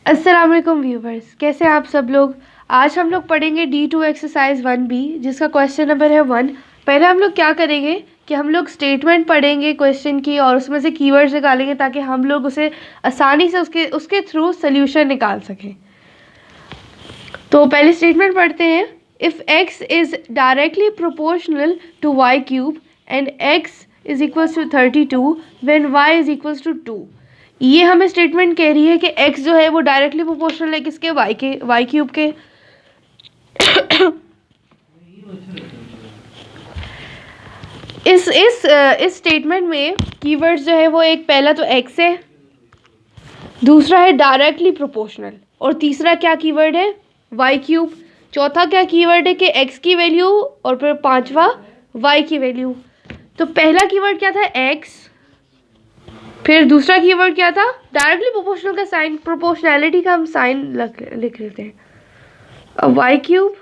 अस्सलाम वालेकुम व्यूवर्स, कैसे हैं आप सब लोग। आज हम लोग पढ़ेंगे D2 एक्सरसाइज 1B जिसका क्वेश्चन नंबर है 1। पहले हम लोग क्या करेंगे कि हम लोग स्टेटमेंट पढ़ेंगे क्वेश्चन की और उसमें से कीवर्ड्स निकालेंगे ताकि हम लोग उसे आसानी से उसके थ्रू सोल्यूशन निकाल सकें। तो पहले स्टेटमेंट पढ़ते हैं। If x is directly proportional to y cube and x is equals to 32 when y is equals to 2। ये हमें स्टेटमेंट कह रही है कि x जो है वो डायरेक्टली प्रोपोर्शनल है किसके, y क्यूब के। इस स्टेटमेंट में कीवर्ड्स जो है वो एक पहला तो x है, दूसरा है डायरेक्टली प्रोपोर्शनल और तीसरा क्या कीवर्ड है, y क्यूब। चौथा क्या कीवर्ड है कि x की वैल्यू और फिर पांचवा y की वैल्यू। तो पहला कीवर्ड क्या था, x। फिर दूसरा कीवर्ड क्या था, डायरेक्टली प्रोपोर्शनल का साइन, प्रोपोर्शनैलिटी का हम साइन लिख लेते हैं। अब y क्यूब,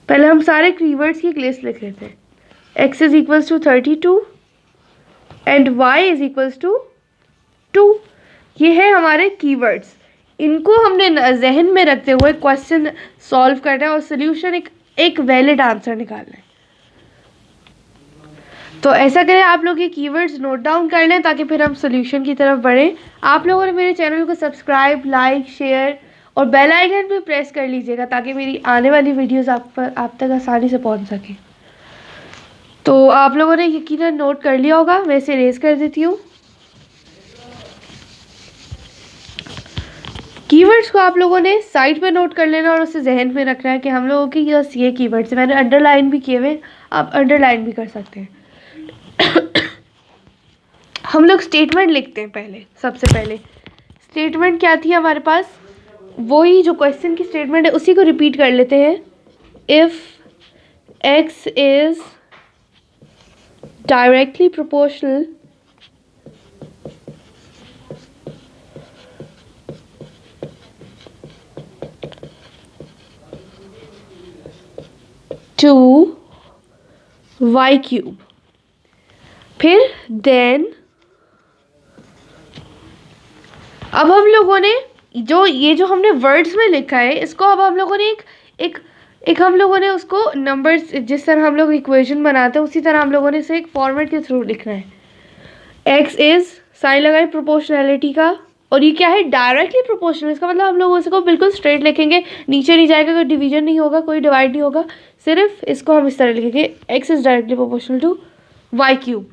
पहले हम सारे कीवर्ड्स की एक लिस्ट लिख लेते हैं। x is equals to 32 and y is equals to 2। ये है हमारे कीवर्ड्स। इनको हमने जहन में रखते हुए क्वेश्चन सॉल्व करना है और सोल्यूशन एक वैलिड आंसर निकालना है। तो ऐसा करें, आप लोग ये कीवर्ड्स नोट डाउन कर लें ताकि फिर हम सोल्यूशन की तरफ बढ़ें। आप लोगों ने मेरे चैनल को सब्सक्राइब, लाइक, शेयर और बेल आइकन भी प्रेस कर लीजिएगा ताकि मेरी आने वाली वीडियोस आप तक आसानी से पहुंच सके। तो आप लोगों ने यकीनन नोट कर लिया होगा, मैं इसे रेज कर देती हूँ। कीवर्ड्स को आप लोगों ने साइड पे नोट कर लेना और उसे जहन में रखना है कि हम लोगों की ये कीवर्ड्स, मैंने अंडरलाइन भी किए हुए, आप अंडरलाइन भी कर सकते हैं। हम लोग स्टेटमेंट लिखते हैं। पहले सबसे पहले स्टेटमेंट क्या थी हमारे पास, वही जो क्वेश्चन की स्टेटमेंट है उसी को रिपीट कर लेते हैं। If x is directly proportional to y cube, फिर देन अब हम लोगों ने जो हमने वर्ड्स में लिखा है इसको अब हम लोगों ने एक हम लोगों ने उसको नंबर्स, जिस तरह हम लोग इक्वेशन बनाते हैं उसी तरह हम लोगों ने इसे एक फॉर्मेट के थ्रू लिखना है। x इज साइन लगाए प्रोपोर्शनैलिटी का, और ये क्या है, डायरेक्टली प्रोपोर्शनल। इसका मतलब हम लोग उसको बिल्कुल स्ट्रेट लिखेंगे, नीचे नहीं जाएगा, कोई डिवीजन नहीं होगा, कोई डिवाइड नहीं होगा, सिर्फ इसको हम इस तरह लिखेंगे, x is directly proportional to y cube.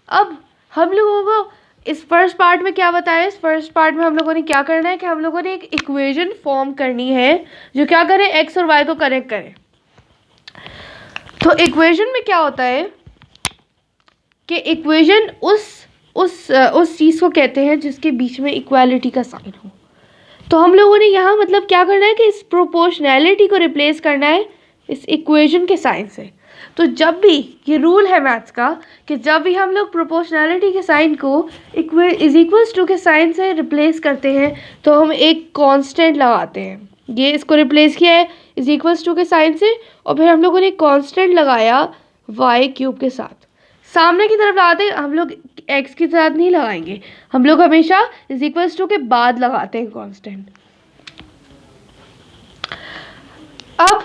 अब हम लोगों को इस फर्स्ट पार्ट में क्या बताया, इस फर्स्ट पार्ट में हम लोगों ने क्या करना है कि हम लोगों ने एक इक्वेशन फॉर्म करनी है जो क्या करे, x और y को कनेक्ट करे। तो इक्वेशन में क्या होता है कि इक्वेशन उस चीज़ को कहते हैं जिसके बीच में इक्वालिटी का साइन हो। तो हम लोगों ने यहाँ मतलब क्या करना है कि इस प्रोपोर्शनैलिटी को रिप्लेस करना है इस इक्वेशन के साइन से। तो जब भी, ये रूल है मैथ्स का कि जब भी हम लोग प्रोपोर्शनैलिटी के साइन को इज इक्वल्स टू के साइन से रिप्लेस करते हैं तो हम एक कांस्टेंट लगाते हैं। ये इसको रिप्लेस किया है इज इक्वल्स टू के साइन से और फिर हम लोगों ने कांस्टेंट लगाया y क्यूब के साथ। सामने की तरफ लगाते हैं, हम लोग x के साथ नहीं लगाएंगे, हम लोग हमेशा इज इक्वल्स टू के बाद लगाते हैं कांस्टेंट। अब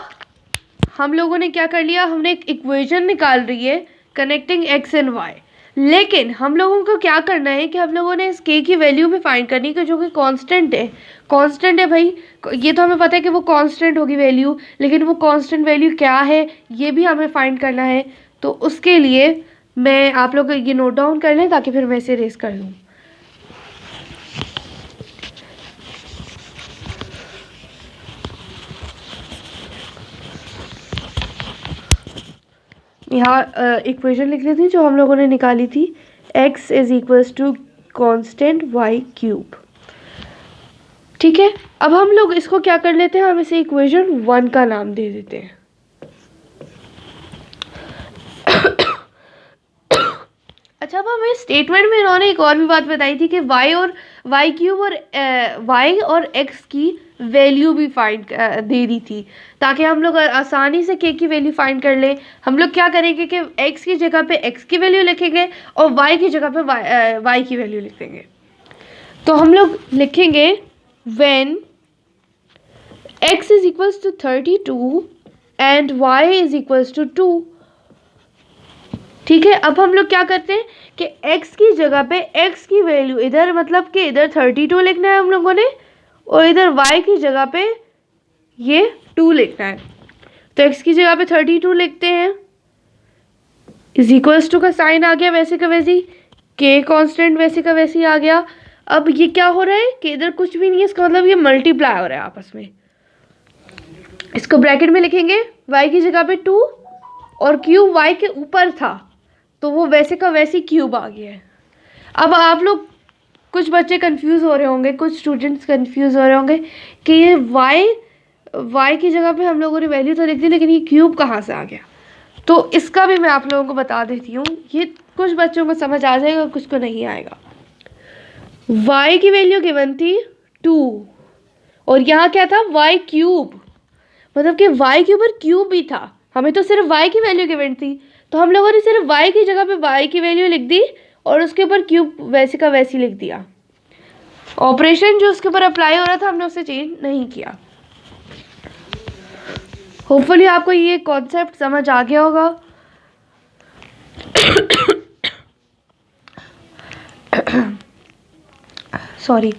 हम लोगों ने क्या कर लिया, हमने एक इक्वेशन निकाल रही है कनेक्टिंग x एंड y, लेकिन हम लोगों को क्या करना है कि हम लोगों ने इस k की वैल्यू भी फाइंड करनी है जो कि कांस्टेंट है। कांस्टेंट है भाई, ये तो हमें पता है कि वो कांस्टेंट होगी वैल्यू, लेकिन वो कांस्टेंट वैल्यू क्या है ये भी हमें फाइंड करना है। तो उसके लिए मैं, आप लोग ये नोट डाउन कर लें ताकि फिर मैं इसे रेस कर दूँ। यहाँ इक्वेशन लिख ली थी जो हम लोगों ने निकाली थी, x is equals to constant y cube. ठीक है, अब हम लोग इसको क्या कर लेते हैं, हम इसे इक्वेशन 1 का नाम दे देते हैं। अच्छा, अब हमें स्टेटमेंट में इन्होंने एक और भी बात बताई थी कि y क्यूब और y और x की वैल्यू भी फाइंड दे दी थी ताकि हम लोग आसानी से k की वैल्यू फाइंड कर लें। हम लोग क्या करेंगे कि x की जगह पे x की वैल्यू लिखेंगे और y की जगह पे y की वैल्यू लिख देंगे। तो हम लोग लिखेंगे when x is equals to 32 and y is equals to 2। ठीक है, अब हम लोग क्या करते हैं कि x की जगह पे x की वैल्यू इधर, मतलब कि इधर 32 लिखना है हम लोगों ने, और इधर y की जगह पे ये 2 लिखना है। तो x की जगह पे 32 लिखते हैं, इज इक्वल्स टू का साइन आ गया वैसे का वैसे ही, k कांस्टेंट वैसे का वैसे ही आ गया। अब ये क्या हो रहा है कि इधर कुछ भी नहीं है, इसका मतलब ये मल्टीप्लाई हो रहा है आपस में। इसको ब्रैकेट में लिखेंगे, y की जगह पे 2 और क्यूब y के ऊपर था तो वो वैसे का वैसे ही क्यूब आ गया है। अब आप लोग, कुछ बच्चे कंफ्यूज हो रहे होंगे, कुछ स्टूडेंट्स कंफ्यूज हो रहे होंगे कि ये y की जगह पे हम लोगों ने वैल्यू तो लिख दी, लेकिन ये क्यूब कहाँ से आ गया। तो इसका भी मैं आप लोगों को बता देती हूँ, ये कुछ बच्चों को समझ आ जाएगा, कुछ को नहीं आएगा। y की वैल्यू गिवन थी 2 और यहाँ क्या था y क्यूब, मतलब कि y के ऊपर क्यूब भी था। हमें तो सिर्फ y की वैल्यू गिवन थी, तो हम लोगों ने सिर्फ y की जगह पे y की वैल्यू लिख दी और उसके ऊपर क्यूब वैसे का वैसे ही लिख दिया। ऑपरेशन जो उसके ऊपर अप्लाई हो रहा था हमने उसे चेंज नहीं किया। होपफुली आपको ये कॉन्सेप्ट समझ आ गया होगा। सॉरी।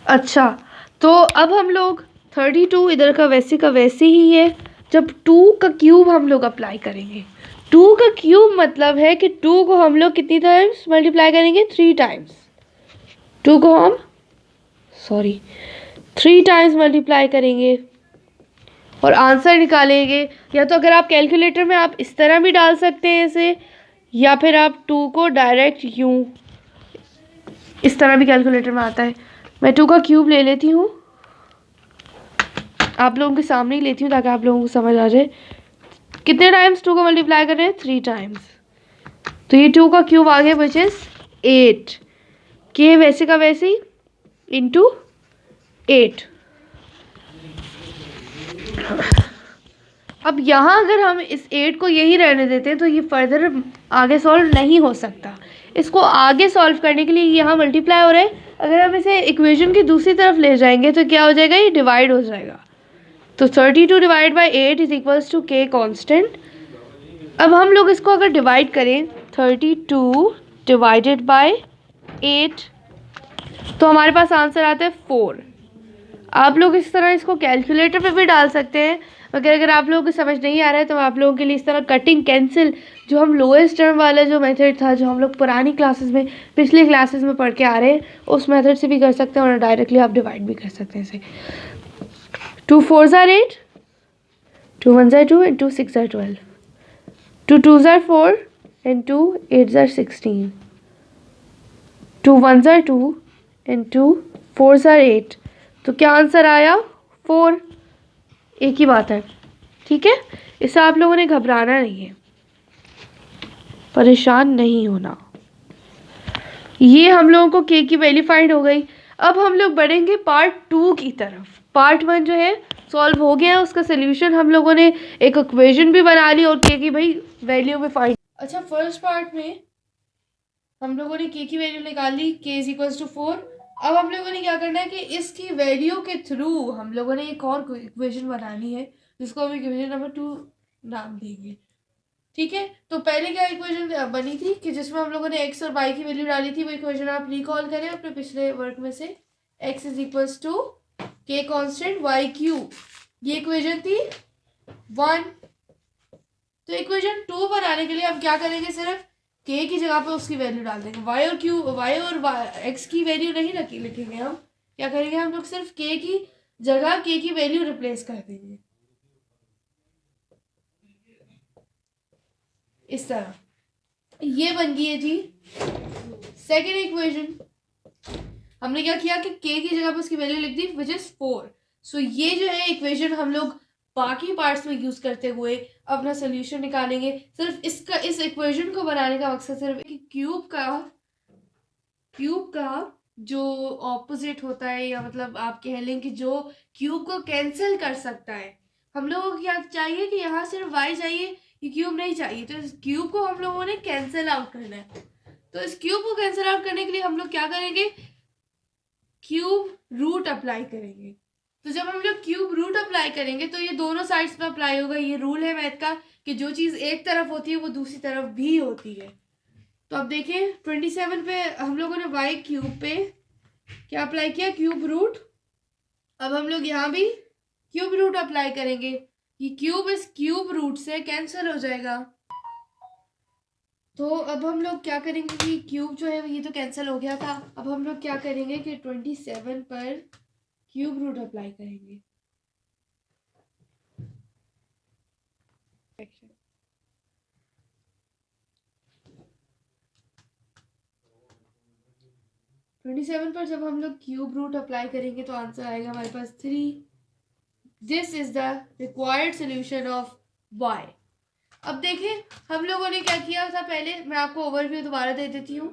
अच्छा, तो अब हम लोग 32 इधर का वैसे ही है। जब 2 का क्यूब हम लोग अप्लाई करेंगे, 2 का क्यूब मतलब है कि 2 को हम लोग कितनी टाइम्स मल्टीप्लाई करेंगे, 3 टाइम्स। 2 को हम 3 टाइम्स मल्टीप्लाई करेंगे और आंसर निकालेंगे। या तो अगर आप कैलकुलेटर में आप इस तरह भी डाल सकते हैं इसे, या फिर आप 2 को डायरेक्ट यूँ इस तरह भी कैलकुलेटर में आता है। मैं 2 का क्यूब ले लेती हूँ, आप लोगों के सामने ही लेती हूँ ताकि आप लोगों को समझ आ जाए। कितने टाइम्स 2 को मल्टीप्लाई कर रहे हैं, 3 टाइम्स। तो ये 2 का क्यूब आ गया विच इज 8, के वैसे का वैसे ही इंटू 8। अब यहाँ अगर हम इस 8 को यही रहने देते हैं तो ये फर्दर आगे सॉल्व नहीं हो सकता। इसको आगे सॉल्व करने के लिए यहाँ मल्टीप्लाई हो रहा है, अगर हम इसे इक्वेशन की दूसरी तरफ ले जाएंगे तो क्या हो जाएगा, ये डिवाइड हो जाएगा। तो 32 divide by 8 is equals to k constant. अब हम लोग इसको अगर डिवाइड करें 32 डिवाइडेड बाय 8 तो हमारे पास आंसर आता है 4। आप लोग इस तरह इसको कैलकुलेटर पे भी डाल सकते हैं, मगर अगर आप लोगों को समझ नहीं आ रहा है तो आप लोगों के लिए इस तरह कटिंग कैंसिल, जो हम लोएस्ट टर्म वाला जो मेथड था, जो हम लोग पुरानी क्लासेस में, पिछली क्लासेस में पढ़ के आ रहे हैं, उस मेथड से भी कर सकते हैं और डायरेक्टली आप डिवाइड भी कर सकते हैं इसे। 2 4s are 8, 2 1s are 2 and 2 6s are 12, 2 2s are 4 and 2 8s are 16, 2 1s are 2 and 2 4s are 8। तो क्या आंसर आया, 4। एक ही बात है, ठीक है। इससे आप लोगों ने घबराना नहीं है, परेशान नहीं होना। ये हम लोगों को के की वैल्यू फाइंड हो गई। अब हम लोग बढ़ेंगे पार्ट 2 की तरफ। पार्ट 1 जो है सॉल्व हो गया है, उसका सोल्यूशन हम लोगों ने एक इक्वेशन भी बना ली और के की भाई वैल्यू भी फाइंड। अच्छा, फर्स्ट पार्ट में हम लोगों ने के की वैल्यू निकाल ली, के इज इक्वल्स टू 4। अब हम लोगों ने क्या करना है कि इसकी वैल्यू के थ्रू हम लोगों ने एक और इक्वेशन बनानी है, जिसको हम इक्वेशन नंबर 2 नाम देंगे, ठीक है। तो पहले क्या इक्वेशन बनी थी कि जिसमें हम लोगों ने एक्स और वाई की वैल्यू डाली थी, वो इक्वेशन आप रिकॉल करें अपने पिछले वर्क में से। एक्स इज इक्वल्स टू के कॉन्स्टेंट वाई क्यूब, ये इक्वेशन थी 1। तो इक्वेशन 2 बनाने के लिए हम क्या करेंगे, सिर्फ के की जगह पे उसकी वैल्यू डाल देंगे। वाई और एक्स की वैल्यू नहीं लिखेंगे हम, क्या करेंगे हम लोग, सिर्फ के की जगह के की वैल्यू रिप्लेस कर देंगे इस तरह। ये बन गई है जी सेकेंड इक्वेशन। हमने क्या किया कि के की जगह पे उसकी वैल्यू लिख दी विच इज 4। सो ये जो है इक्वेशन हम लोग बाकी पार्ट्स में यूज करते हुए अपना सोल्यूशन निकालेंगे। सिर्फ इस इक्वेशन को बनाने का मकसद सिर्फ क्यूब का जो ऑपोजिट होता है, या मतलब आप कह लें कि जो क्यूब को कैंसिल कर सकता है, हम लोगों को क्या चाहिए कि यहाँ सिर्फ y चाहिए, ये क्यूब नहीं चाहिए। तो इस क्यूब को हम लोगों ने कैंसिल आउट करना है। तो इस क्यूब को कैंसिल आउट करने के लिए हम लोग क्या करेंगे, क्यूब रूट अप्लाई करेंगे। तो जब हम लोग क्यूब रूट अप्लाई करेंगे तो ये दोनों साइड्स पे अप्लाई होगा। ये रूल है मैथ का कि जो चीज़ एक तरफ होती है वो दूसरी तरफ भी होती है। तो अब देखें 27 पे हम लोगों ने वाई क्यूब पे क्या अप्लाई किया, क्यूब रूट। अब हम लोग यहाँ भी क्यूब रूट अप्लाई करेंगे। ये क्यूब इस क्यूब रूट से कैंसिल हो जाएगा। तो अब हम लोग क्या करेंगे कि क्यूब जो है ये तो कैंसिल हो गया था। अब हम लोग क्या करेंगे कि 27 पर क्यूब रूट अप्लाई करेंगे। 27 पर जब हम लोग क्यूब रूट अप्लाई करेंगे तो आंसर आएगा हमारे पास 3। This is the required solution of y। अब देखें हम लोगों ने क्या किया था, पहले मैं आपको ओवरव्यू दोबारा दे देती हूँ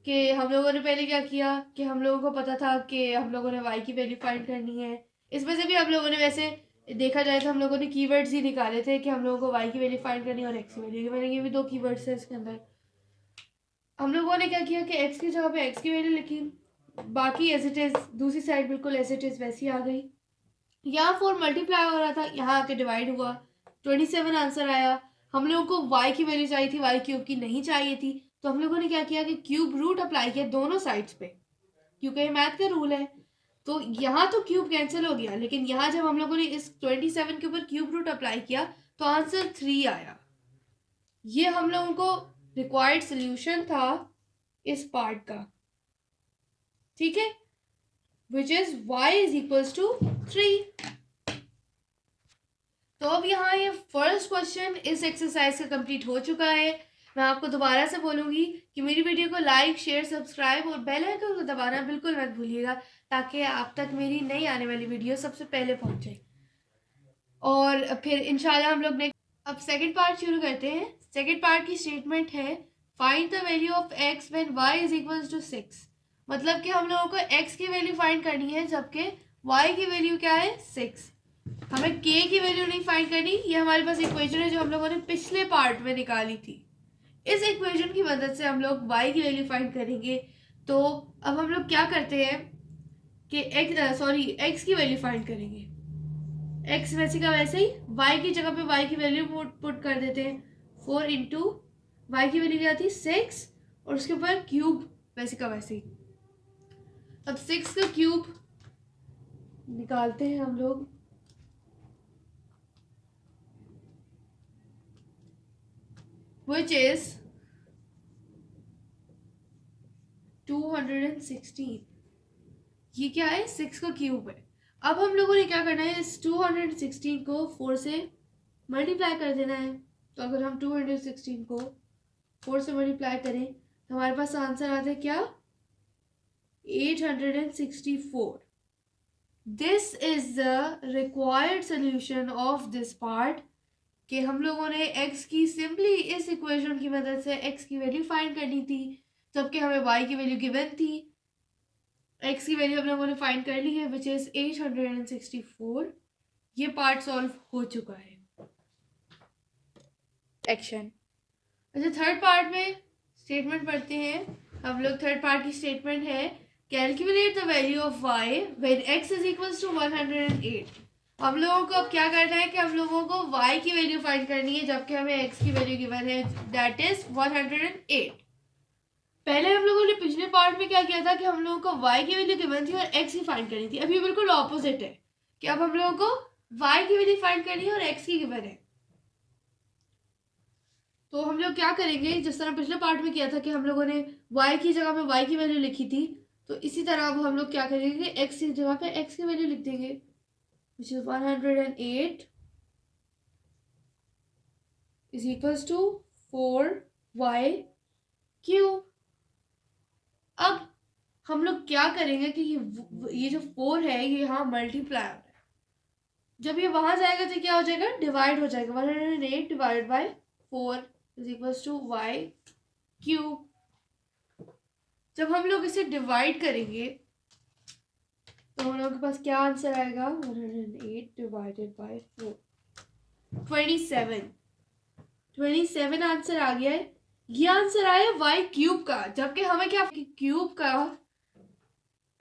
कि हम लोगों ने पहले क्या किया कि हम लोगों को पता था कि हम लोगों ने y की वैल्यू फाइंड करनी है। इसमें से भी हम लोगों ने वैसे देखा जाए तो हम लोगों ने कीवर्ड्स ही निकाले थे कि हम लोगों को y की वैल्यू फाइंड करनी है और x की वैल्यू। मैंने ये भी 2 कीवर्ड्स है इसके अंदर। हम लोगों ने क्या किया कि x की जगह पे x की वैल्यू लिखी, बाकी एज इट इज दूसरी साइड बिल्कुल एज इट इज वैसी आ गई। यहाँ 4 मल्टीप्लाई हो रहा था, यहाँ आके डिवाइड हुआ, 27 आंसर आया। हम लोगों को y की वैल्यू चाहिए थी, y क्यूब की नहीं चाहिए थी। तो हम लोगों ने क्या किया कि क्यूब रूट अप्लाई किया दोनों साइड्स पे, क्योंकि ये मैथ का रूल है। तो यहाँ तो क्यूब कैंसिल हो गया, लेकिन यहाँ जब हम लोगों ने इस 27 के ऊपर क्यूब रूट अप्लाई किया तो आंसर 3 आया। ये हम लोगों को रिक्वायर्ड सोल्यूशन था इस पार्ट का, ठीक है, which is y is equals to 3। तो अब यहाँ ये फर्स्ट क्वेश्चन इस एक्सरसाइज का कंप्लीट हो चुका है। मैं आपको दोबारा से बोलूँगी कि मेरी वीडियो को लाइक शेयर सब्सक्राइब और बेल आइकन को दबाना बिल्कुल मत भूलिएगा, ताकि आप तक मेरी नई आने वाली वीडियो सबसे पहले पहुँचे। और फिर इंशाल्लाह हम लोग नेक्स्ट अब सेकंड पार्ट शुरू करते हैं। सेकंड पार्ट की स्टेटमेंट है find the value of x when y is equals to 6। मतलब कि हम लोगों को x की वैल्यू फाइंड करनी है जबकि y की वैल्यू क्या है 6। हमें k की वैल्यू नहीं फाइंड करनी। ये हमारे पास इक्वेशन है जो हम लोगों ने पिछले पार्ट में निकाली थी। इस इक्वेशन की मदद से हम लोग y की वैल्यू फाइंड करेंगे। तो अब हम लोग क्या करते हैं कि x की वैल्यू फाइंड करेंगे। x वैसे का वैसे ही y की जगह पे y की वैल्यू पुट कर देते हैं। 4 इंटू वाई की वैल्यू क्या थी 6 और उसके ऊपर क्यूब वैसे का वैसे ही। अब 6 का क्यूब निकालते हैं हम लोग। which is 216। ये क्या है 6 का क्यूब है। अब हम लोगों ने क्या करना है, इस 216 को 4 से मल्टीप्लाई कर देना है। तो अगर हम 216 को 4 से मल्टीप्लाई करें तो हमारे पास आंसर आता है क्या 864। This is the required solution of this part कि हम लोगों ने x की सिंपली इस इक्वेशन की मदद से x की वैल्यू फाइंड करनी थी, जबकि हमें y की वैल्यू गिवन थी। x की वैल्यू हम लोगों ने फाइंड कर ली है विच इज 864। ये पार्ट सॉल्व हो चुका है। एक्शन। अच्छा थर्ड पार्ट में स्टेटमेंट पढ़ते हैं हम लोग। थर्ड पार्ट की स्टेटमेंट है calculate the value of y when x is equals to 108। हम लोगों को अब क्या करना है कि हम लोगों को y की वैल्यू फाइंड करनी है, जबकि हमें x की वैल्यू गिवन है दैट इज 108। पहले हम लोगों ने पिछले पार्ट में क्या किया था कि हम लोगों को y की वैल्यू गिवन थी और x की फाइंड करनी थी। अब ये बिल्कुल ऑपोजिट है कि अब हम लोगों को y की वैल्यू फाइंड करनी है और x की गिवन है। तो हम लोग क्या करेंगे, जिस तरह पिछले पार्ट में किया था कि हम लोगों ने y की जगह पे y की वैल्यू लिखी थी, तो इसी तरह अब हम लोग क्या करेंगे x की जगह पे x की वैल्यू लिख देंगे which is 108 is equals to 4y cube. अब हम लोग क्या करेंगे कि ये जो 4 है ये यहाँ मल्टीप्लाई हो रहा है, जब ये वहां जाएगा तो क्या हो जाएगा डिवाइड हो जाएगा। 108 divide by 4 is equals to y cube. जब हम लोग इसे डिवाइड करेंगे तो हम लोग के पास क्या आंसर आएगा 108 डिवाइडेड बाय 4 27 आंसर आ गया है। ये आंसर आया y क्यूब का, जबकि हमें क्या क्यूब का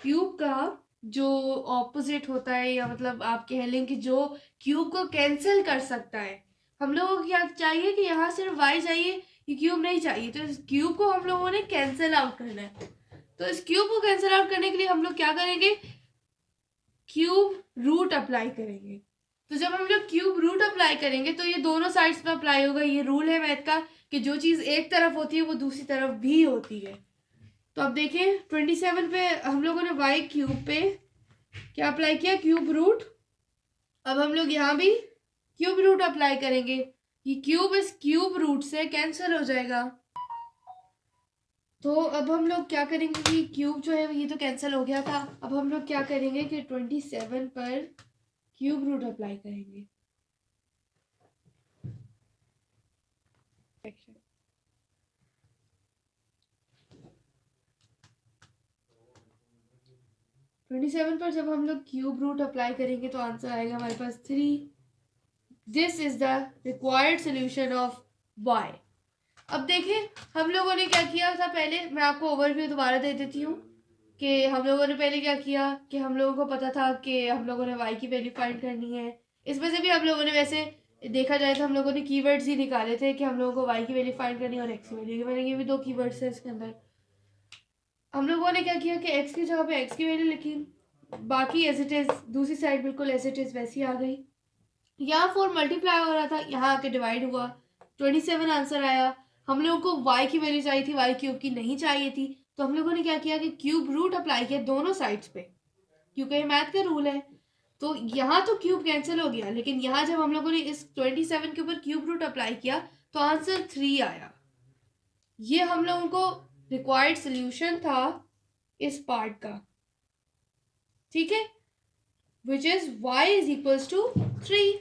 क्यूब का जो ऑपोजिट होता है, या मतलब आप कह लें कि जो क्यूब को कैंसिल कर सकता है, हम लोगों को क्या चाहिए कि यहाँ सिर्फ y चाहिए, ये क्यूब नहीं चाहिए, तो इस क्यूब को हम लोगों ने कैंसिल आउट करना है। तो इस क्यूब को कैंसिल आउट करने के लिए हम लोग क्या करेंगे, क्यूब रूट अप्लाई करेंगे। तो जब हम लोग क्यूब रूट अप्लाई करेंगे तो ये दोनों साइड्स पे अप्लाई होगा। ये रूल है मैथ का कि जो चीज़ एक तरफ होती है वो दूसरी तरफ भी होती है। तो अब देखिए 27 पे हम लोगों ने वाई क्यूब पे क्या अप्लाई किया, क्यूब रूट। अब हम लोग यहाँ भी क्यूब रूट अप्लाई करेंगे। ये क्यूब इस क्यूब रूट से कैंसिल हो जाएगा। तो अब हम लोग क्या करेंगे कि क्यूब जो है ये तो कैंसिल हो गया था। अब हम लोग क्या करेंगे कि 27 पर क्यूब रूट अप्लाई करेंगे। 27 पर जब हम लोग क्यूब रूट अप्लाई करेंगे तो आंसर आएगा हमारे पास 3। This is the required solution of y। अब देखें हम लोगों ने क्या किया था, पहले मैं आपको ओवरव्यू दोबारा दे देती हूँ कि हम लोगों ने पहले क्या किया कि हम लोगों को पता था कि हम लोगों ने y की वैल्यू फाइंड करनी है। इसमें से भी हम लोगों ने, वैसे देखा जाए तो हम लोगों ने कीवर्ड्स ही निकाले थे कि हम लोगों को y की वैल्यू फाइंड करनी है और x की वैल्यू। मैंने ये भी 2 कीवर्ड्स है इसके अंदर। हम लोगों ने क्या किया कि x की जगह पे x की वैल्यू लिखी, बाकी एज इट इज दूसरी साइड बिल्कुल एज इट इज वैसी आ गई। यहाँ 4 मल्टीप्लाई हो रहा था, यहाँ आके डिवाइड हुआ, 27 आंसर आया। हम लोगों को y की वैल्यू चाहिए थी, y क्यूब की नहीं चाहिए थी। तो हम लोगों ने क्या किया कि क्यूब रूट अप्लाई किया दोनों साइड्स पे, क्योंकि ये मैथ का रूल है। तो यहाँ तो क्यूब कैंसिल हो गया, लेकिन यहाँ जब हम लोगों ने इस 27 के ऊपर क्यूब रूट अप्लाई किया तो आंसर 3 आया। ये हम लोगों को रिक्वायर्ड सोल्यूशन था इस पार्ट का, ठीक है, which is y is equals to 3।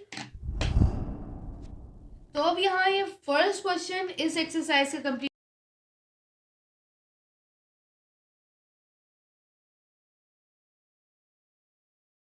तो अब यहाँ ये फर्स्ट क्वेश्चन इस एक्सरसाइज का कंप्लीट